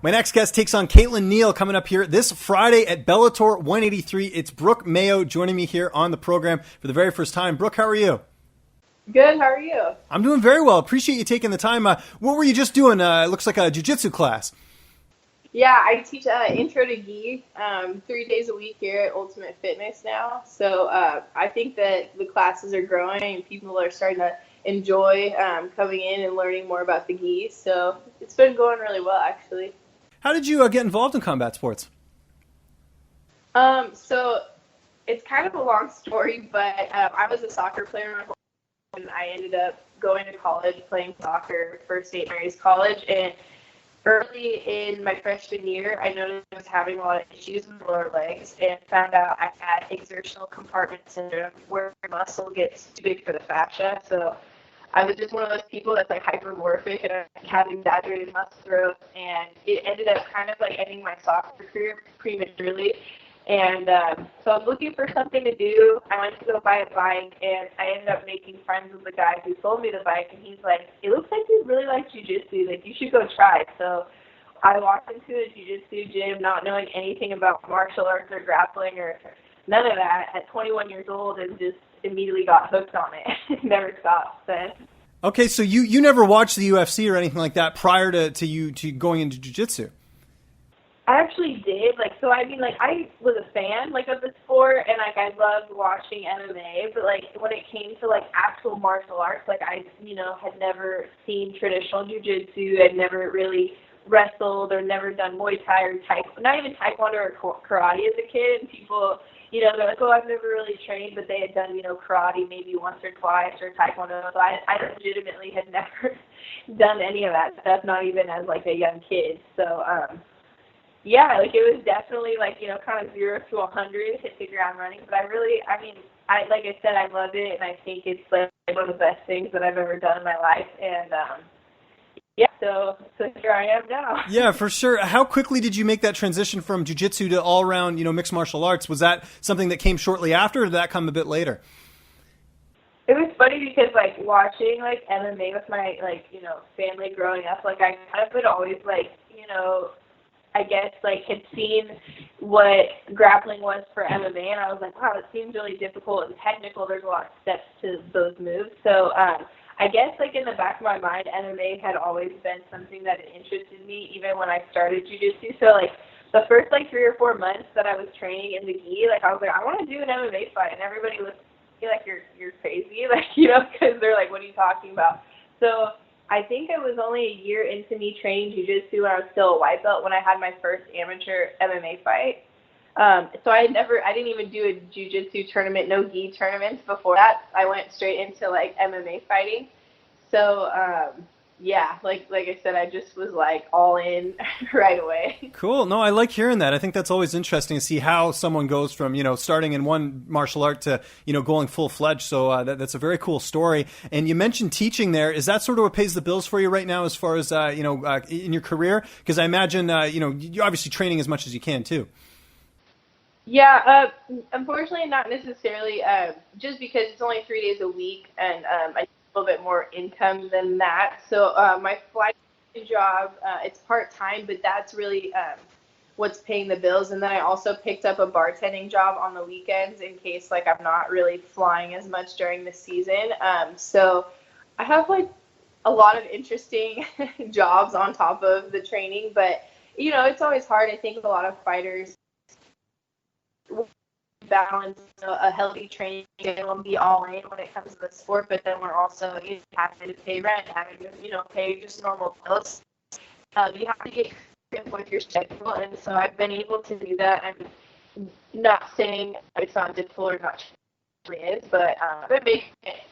My next guest takes on Kaytlin Neil coming up here this Friday at Bellator 183. It's Brooke Mayo joining me here on the program for the very first time. Brooke, how are you? Good, how are you? I'm doing very well. Appreciate you taking the time. What were you just doing? It looks like a jiu-jitsu class. Yeah, I teach intro to gi 3 days a week here at Ultimate Fitness now. So I think that the classes are growing and people are starting to enjoy coming in and learning more about the gi. So it's been going really well, actually. How did you get involved in combat sports? So it's kind of a long story, but I was a soccer player my whole life, and I ended up going to college playing soccer for St. Mary's College. And early in my freshman year, I noticed I was having a lot of issues with my lower legs and found out I had exertional compartment syndrome, where my muscle gets too big for the fascia. So I was just one of those people that's like hypermorphic and I had exaggerated muscle growth, and it ended up kind of like ending my soccer career prematurely. And so I was looking for something to do. I went to go buy a bike, and I ended up making friends with the guy who sold me the bike, and he's like, "It looks like you really like jiu-jitsu. Like, you should go try." So I walked into a jiu-jitsu gym not knowing anything about martial arts or grappling or none of that at 21 years old, and just immediately got hooked on it. Never stopped then. Okay, so you never watched the UFC or anything like that prior to going into jiu-jitsu? I actually did. I was a fan, of the sport, and, I loved watching MMA, but, when it came to, actual martial arts, I, had never seen traditional jiu-jitsu. I'd never really wrestled or never done Muay Thai or not even Taekwondo or karate as a kid, and people, they're like, "Oh, I've never really trained," but they had done, karate maybe once or twice or Taekwondo, so I legitimately had never done any of that stuff, not even as, a young kid, so, yeah, it was definitely, kind of 0 to 100, hit the ground running. But like I said, I love it, and I think it's, one of the best things that I've ever done in my life. And, yeah, so here I am now. Yeah, for sure. How quickly did you make that transition from jiu-jitsu to all-around, mixed martial arts? Was that something that came shortly after, or did that come a bit later? It was funny because, watching, MMA with my, family growing up, I kind of had always, I guess, had seen what grappling was for MMA, and I was like, wow, it seems really difficult and technical. There's a lot of steps to those moves. So I guess, in the back of my mind, MMA had always been something that had interested me, even when I started jiu-jitsu. So, the first, 3 or 4 months that I was training in the gi, I was like, I want to do an MMA fight. And everybody looked at me like, you're crazy, because they're like, what are you talking about? So I think it was only a year into me training jiu-jitsu when I was still a white belt when I had my first amateur MMA fight. So I didn't even do a jiu-jitsu tournament, no gi tournaments before that. I went straight into MMA fighting. So yeah, like I said, I just was all in right away. Cool. No, I like hearing that. I think that's always interesting to see how someone goes from, starting in one martial art to, going full-fledged. So that's a very cool story. And you mentioned teaching there. Is that sort of what pays the bills for you right now as far as, in your career? Because I imagine, you're obviously training as much as you can too. Yeah, unfortunately not necessarily, just because it's only 3 days a week, and I a little bit more income than that. So my flight job, it's part-time, but that's really what's paying the bills. And then I also picked up a bartending job on the weekends in case I'm not really flying as much during the season. So I have a lot of interesting jobs on top of the training, but it's always hard. I think a lot of fighters balance a healthy training and be all in when it comes to the sport, but then we're also having to pay rent, having to pay just normal bills. You have to get creative with your schedule, and so I've been able to do that. I'm not saying it's not difficult or not is, but I've been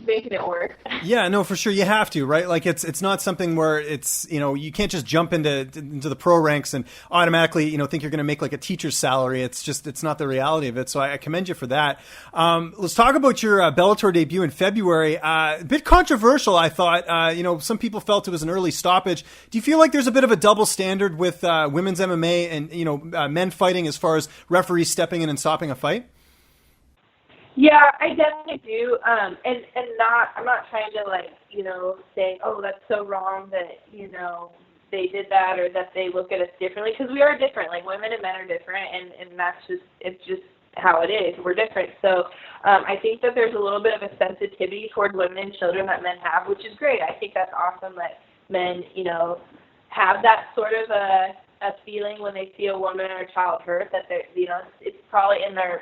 making it work. Yeah, no, for sure. You have to, right? It's not something where it's, you can't just jump into the pro ranks and automatically, think you're going to make a teacher's salary. It's not the reality of it. So I commend you for that. Let's talk about your Bellator debut in February. A bit controversial, I thought. Some people felt it was an early stoppage. Do you feel like there's a bit of a double standard with women's MMA and, men fighting as far as referees stepping in and stopping a fight? Yeah, I definitely do. I'm not trying to say, oh, that's so wrong that, they did that or that they look at us differently, because we are different. Like, women and men are different, and that's just, it's just how it is. We're different. So I think that there's a little bit of a sensitivity toward women and children that men have, which is great. I think that's awesome that men, you know, have that sort of a feeling when they see a woman or a child hurt, that they're, you know, it's probably in their,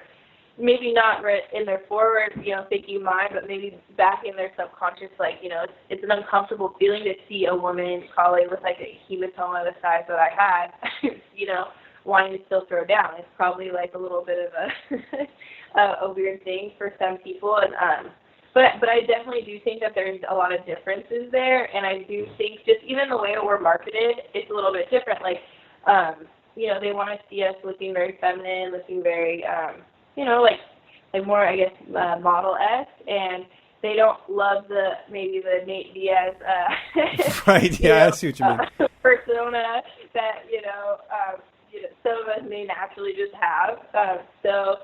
maybe not in their forward, you know, thinking mind, but maybe back in their subconscious, like, you know, it's an uncomfortable feeling to see a woman probably with like a hematoma the size that I had, you know, wanting to still throw down. It's probably like a little bit of a weird thing for some people, and but I definitely do think that there's a lot of differences there, and I do think just even the way we're marketed, it's a little bit different. Like, you know, they want to see us looking very feminine, looking very, you know, like more, I guess, model-esque, and they don't love maybe the Nate Diaz, right? Yeah, I see what you mean. Persona that you know, some of us may naturally just have. So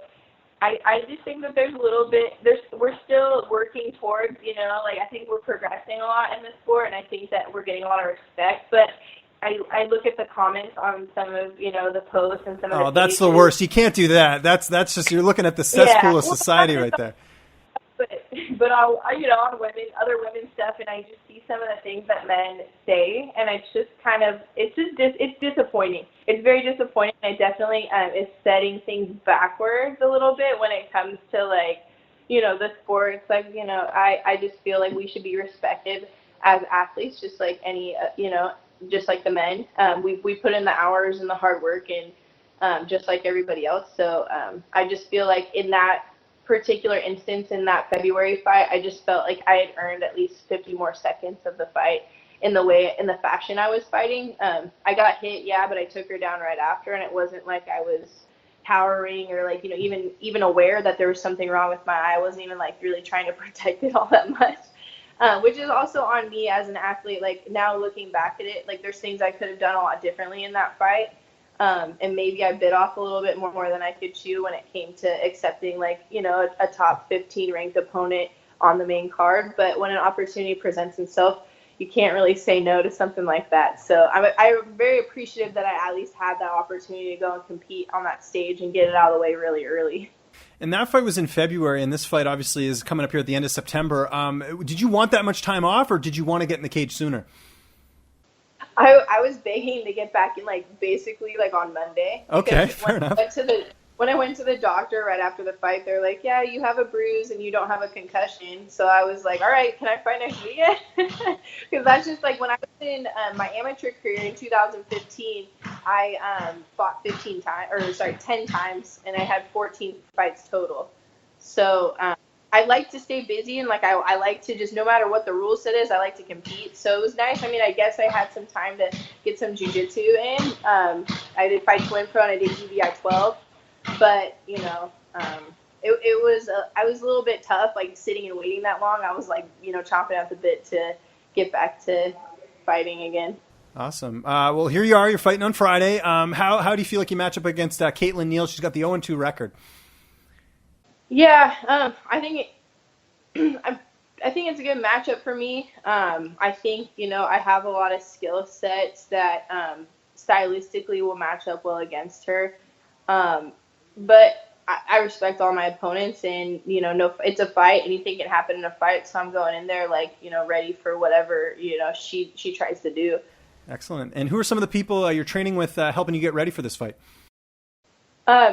I just think that there's a little bit, we're still working towards, you know, like I think we're progressing a lot in the sport, and I think that we're getting a lot of respect, but I look at the comments on some of, you know, the posts and some of the Oh, that's pages. the worst. You can't do that. That's just, you're looking at the cesspool of society right there. But I'll, you know, on other women's stuff, and I just see some of the things that men say, and it's just kind of, it's disappointing. It's very disappointing. I definitely is setting things backwards a little bit when it comes to, like, you know, the sports. Like, you know, I just feel like we should be respected as athletes, just like any, you know, just like the men. We put in the hours and the hard work, and just like everybody else. So I just feel like in that particular instance, in that February fight, I just felt like I had earned at least 50 more seconds of the fight in the fashion I was fighting. I got hit, yeah, but I took her down right after, and it wasn't like I was cowering or, like, you know, even aware that there was something wrong with my eye. I wasn't even like really trying to protect it all that much. Which is also on me as an athlete. Like, now looking back at it, like, there's things I could have done a lot differently in that fight. And maybe I bit off a little bit more than I could chew when it came to accepting, like, you know, a top 15 ranked opponent on the main card. But when an opportunity presents itself, you can't really say no to something like that. So I'm very appreciative that I at least had that opportunity to go and compete on that stage and get it out of the way really early. And that fight was in February, and this fight obviously is coming up here at the end of September. Did you want that much time off, or did you want to get in the cage sooner? I was begging to get back in, like, basically, like, on Monday. Okay, fair enough. When I went to the doctor right after the fight, they're like, yeah, you have a bruise and you don't have a concussion. So I was like, all right, can I fight next weekend? Because that's just, like, when I was in my amateur career in 2015, I fought 10 times, and I had 14 fights total. So I like to stay busy, and, like, I like to just, no matter what the rule set is, I like to compete. So it was nice. I mean, I guess I had some time to get some jiu-jitsu in. I did Fight to Win Pro, and I did DVI 12. But, you know, it was I was a little bit tough, like, sitting and waiting that long. I was, like, you know, chomping at the bit to get back to fighting again. Awesome. Well, here you are. You're fighting on Friday. How do you feel like you match up against Kaytlin Neil? She's got the 0-2 record. Yeah, I think it's a good matchup for me. I think, you know, I have a lot of skill sets that stylistically will match up well against her. But I respect all my opponents, and, you know, it's a fight. Anything can happen in a fight, so I'm going in there, like, you know, ready for whatever, you know, she tries to do. Excellent. And who are some of the people you're training with helping you get ready for this fight?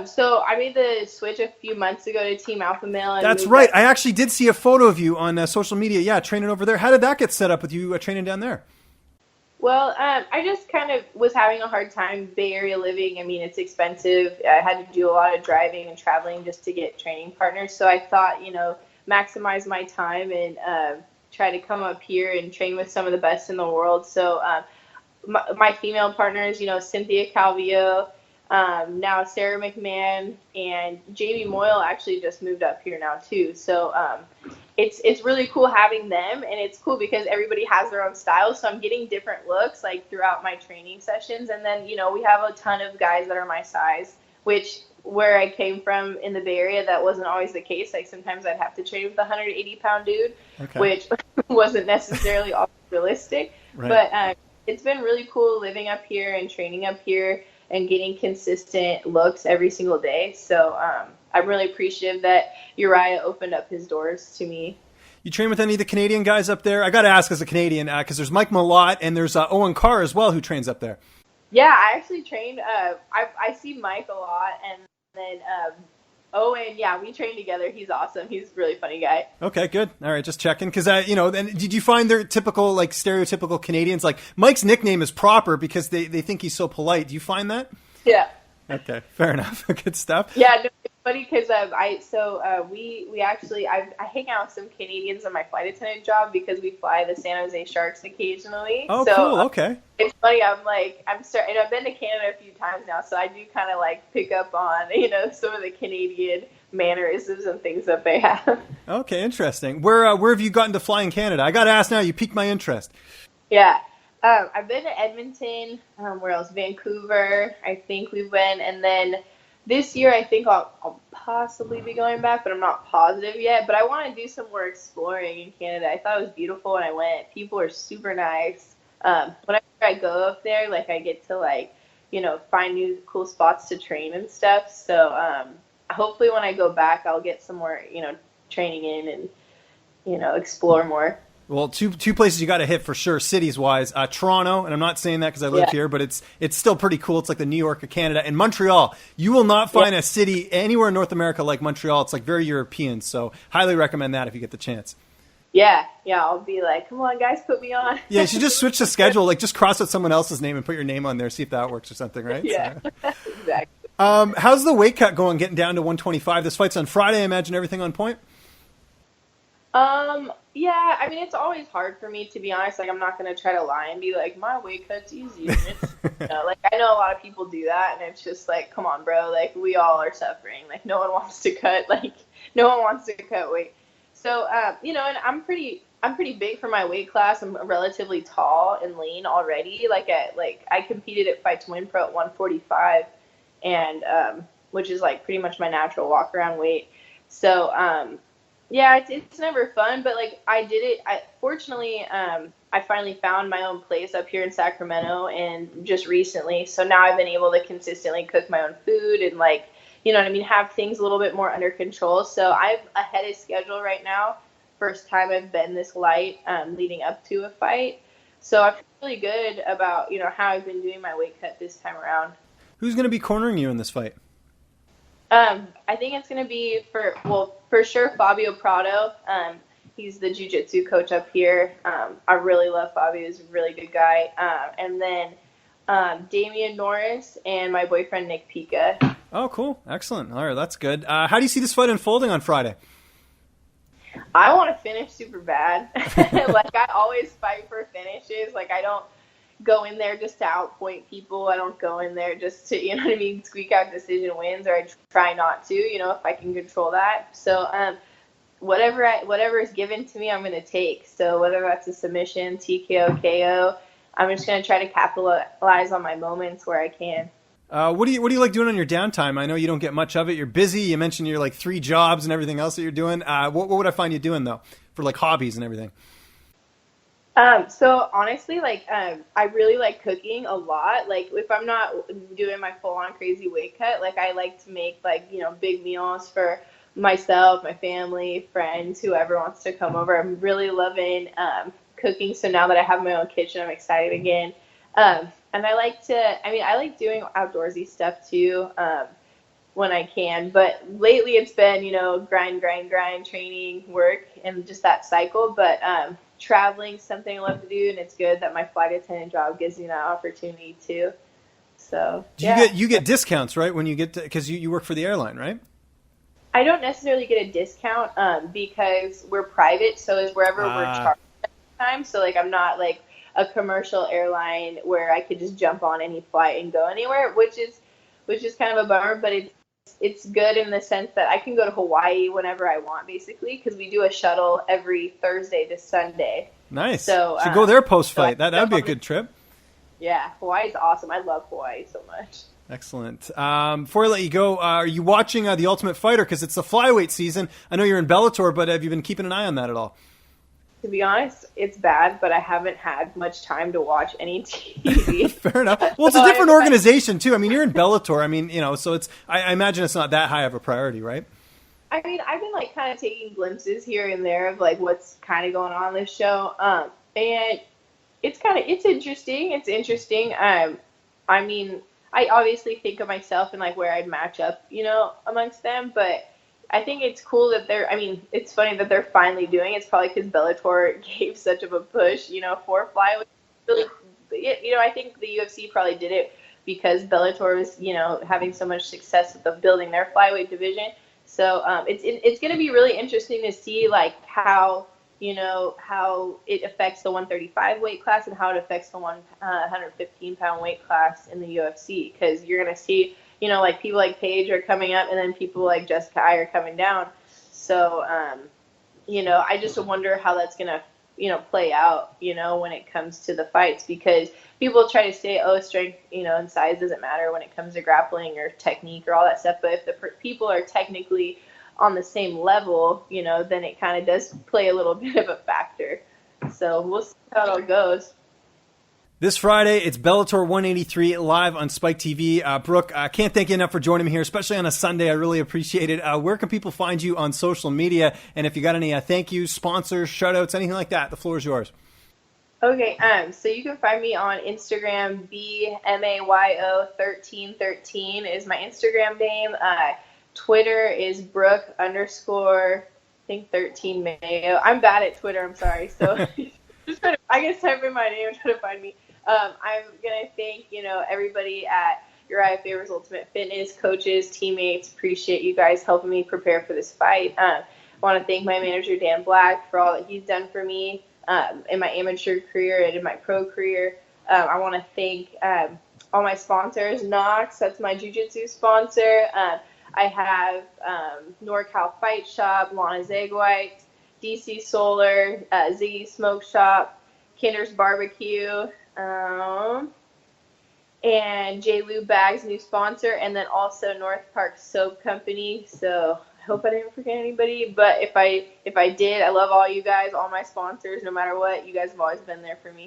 So I made the switch a few months ago to Team Alpha Male. And that's right. I actually did see a photo of you on social media. Yeah, training over there. How did that get set up with you training down there? Well, I just kind of was having a hard time Bay Area living. I mean, it's expensive. I had to do a lot of driving and traveling just to get training partners. So I thought, you know, maximize my time and try to come up here and train with some of the best in the world. So my female partners, you know, Cynthia Calvillo, now Sarah McMahon, and Jamie Moyle actually just moved up here now too. So it's really cool having them, and it's cool because everybody has their own style. So I'm getting different looks, like, throughout my training sessions. And then, you know, we have a ton of guys that are my size, which where I came from in the Bay Area, that wasn't always the case. Like, sometimes I'd have to train with a 180-pound dude, okay, which wasn't necessarily always realistic. Right. But it's been really cool living up here and training up here and getting consistent looks every single day. So I'm really appreciative that Uriah opened up his doors to me. You train with any of the Canadian guys up there? I got to ask as a Canadian, because there's Mike Malott and there's Owen Carr as well who trains up there. Yeah, I actually trained. I see Mike a lot, and then Owen. Yeah, we train together. He's awesome. He's a really funny guy. Okay, good. All right, just checking because then did you find they're typical like stereotypical Canadians? Like Mike's nickname is Proper because they think he's so polite. Do you find that? Yeah. Okay, fair enough. Good stuff. Yeah, no, it's funny because we actually I hang out with some Canadians on my flight attendant job because we fly the San Jose Sharks occasionally. Oh, so, cool. Okay. It's funny. I'm starting. I've been to Canada a few times now, so I do kind of like pick up on some of the Canadian mannerisms and things that they have. Okay, interesting. Where have you gotten to fly in Canada? I got to ask now. You piqued my interest. Yeah. I've been to Edmonton, where else? Vancouver, I think we've been. And then this year, I think I'll possibly be going back, but I'm not positive yet. But I want to do some more exploring in Canada. I thought it was beautiful when I went. People are super nice. Whenever I go up there, like, I get to, find new cool spots to train and stuff. So hopefully when I go back, I'll get some more, training in and, explore more. Well, two places you got to hit for sure, cities-wise. Toronto, and I'm not saying that because I live here, but it's still pretty cool. It's like the New York of Canada. And Montreal, you will not find a city anywhere in North America like Montreal. It's like very European, so highly recommend that if you get the chance. Yeah, I'll be like, come on, guys, put me on. Yeah, you should just switch the schedule. Like, just cross out someone else's name and put your name on there, see if that works or something, right? Yeah, so. exactly. How's the weight cut going, getting down to 125? This fight's on Friday. I imagine everything on point? Yeah, I mean, it's always hard for me, to be honest. Like, I'm not going to try to lie and be like, my weight cut's easy. And it's, I know a lot of people do that, and it's just like, come on, bro. Like, we all are suffering. Like, no one wants to cut weight. So, and I'm pretty big for my weight class. I'm relatively tall and lean already. I competed at Fight to Win Pro at 145, and, which is like pretty much my natural walk around weight. So, yeah, it's never fun, but like I did it. Fortunately, I finally found my own place up here in Sacramento, and just recently. So now I've been able to consistently cook my own food and have things a little bit more under control. So I'm ahead of schedule right now. First time I've been this light leading up to a fight. So I feel really good about how I've been doing my weight cut this time around. Who's going to be cornering you in this fight? I think it's going to be for sure Fabio Prado. He's the jiu-jitsu coach up here. I really love Fabio. He's a really good guy. And then Damian Norris and my boyfriend Nick Pica. Oh, cool. Excellent. All right, that's good. How do you see this fight unfolding on Friday? I want to finish super bad. Like, I always fight for finishes. Like, I don't go in there just to outpoint people. I don't go in there just to, squeak out decision wins, or I try not to, if I can control that. So whatever is given to me, I'm going to take. So whether that's a submission, TKO, KO, I'm just going to try to capitalize on my moments where I can. What do you like doing on your downtime? I know you don't get much of it. You're busy. You mentioned your like 3 jobs and everything else that you're doing. What would I find you doing though for like hobbies and everything? So honestly, I really like cooking a lot. Like, if I'm not doing my full-on crazy weight cut, like, I like to make big meals for myself, my family, friends, whoever wants to come over. I'm really loving cooking. So now that I have my own kitchen, I'm excited again. And I like doing outdoorsy stuff too, when I can. But lately it's been, grind, training, work, and just that cycle. But traveling, something I love to do, and it's good that my flight attendant job gives me that opportunity too. So you get discounts, right, when you get to, because you work for the airline, right? I don't necessarily get a discount because we're private, so is wherever we're charged at the time. So like, I'm not like a commercial airline where I could just jump on any flight and go anywhere, which is kind of a bummer, but it's good in the sense that I can go to Hawaii whenever I want, basically, because we do a shuttle every Thursday to Sunday. Nice. So go there post-fight. That would be a good trip. Yeah, Hawaii's awesome. I love Hawaii so much. Excellent. Before I let you go, are you watching The Ultimate Fighter? Because it's the flyweight season. I know you're in Bellator, but have you been keeping an eye on that at all? To be honest, it's bad, but I haven't had much time to watch any TV. Fair enough. Well, it's a different organization too. I mean, you're in Bellator. I mean, so it's. I imagine it's not that high of a priority, right? I mean, I've been like kind of taking glimpses here and there of like what's kind of going on in this show, and it's interesting. It's interesting. I mean, I obviously think of myself and like where I'd match up, amongst them, but I think it's cool that I mean, it's funny that they're finally doing it. It's probably because Bellator gave such of a push, for flyweight. Really, I think the UFC probably did it because Bellator was, having so much success with building their flyweight division. So it's going to be really interesting to see like how it affects the 135 weight class and how it affects the 115-pound weight class in the UFC, because you're going to see, like people like Paige are coming up and then people like Jessica I are coming down. So, I just wonder how that's going to, play out, when it comes to the fights, because people try to say, oh, strength, and size doesn't matter when it comes to grappling or technique or all that stuff. But if the people are technically on the same level, then it kind of does play a little bit of a factor. So we'll see how it all goes. This Friday, it's Bellator 183 live on Spike TV. Brooke, I can't thank you enough for joining me here, especially on a Sunday. I really appreciate it. Where can people find you on social media? And if you got any thank yous, sponsors, shoutouts, anything like that, the floor is yours. Okay, so you can find me on Instagram. BMAYO1313 is my Instagram name. Twitter is Brooke _, I think 13 Mayo. I'm bad at Twitter, I'm sorry. So just I guess type in my name and try to find me. I'm going to thank, everybody at Uriah Favors Ultimate Fitness, coaches, teammates. Appreciate you guys helping me prepare for this fight. I want to thank my manager, Dan Black, for all that he's done for me in my amateur career and in my pro career. I want to thank all my sponsors. Knox, that's my jiu-jitsu sponsor. I have NorCal Fight Shop, Lana Zegwite, DC Solar, Ziggy Smoke Shop, Kinder's Barbecue, and J. Lou Bags, new sponsor, and then also North Park Soap Company. So I hope I didn't forget anybody, but if I did, I love all you guys, all my sponsors, no matter what. You guys have always been there for me.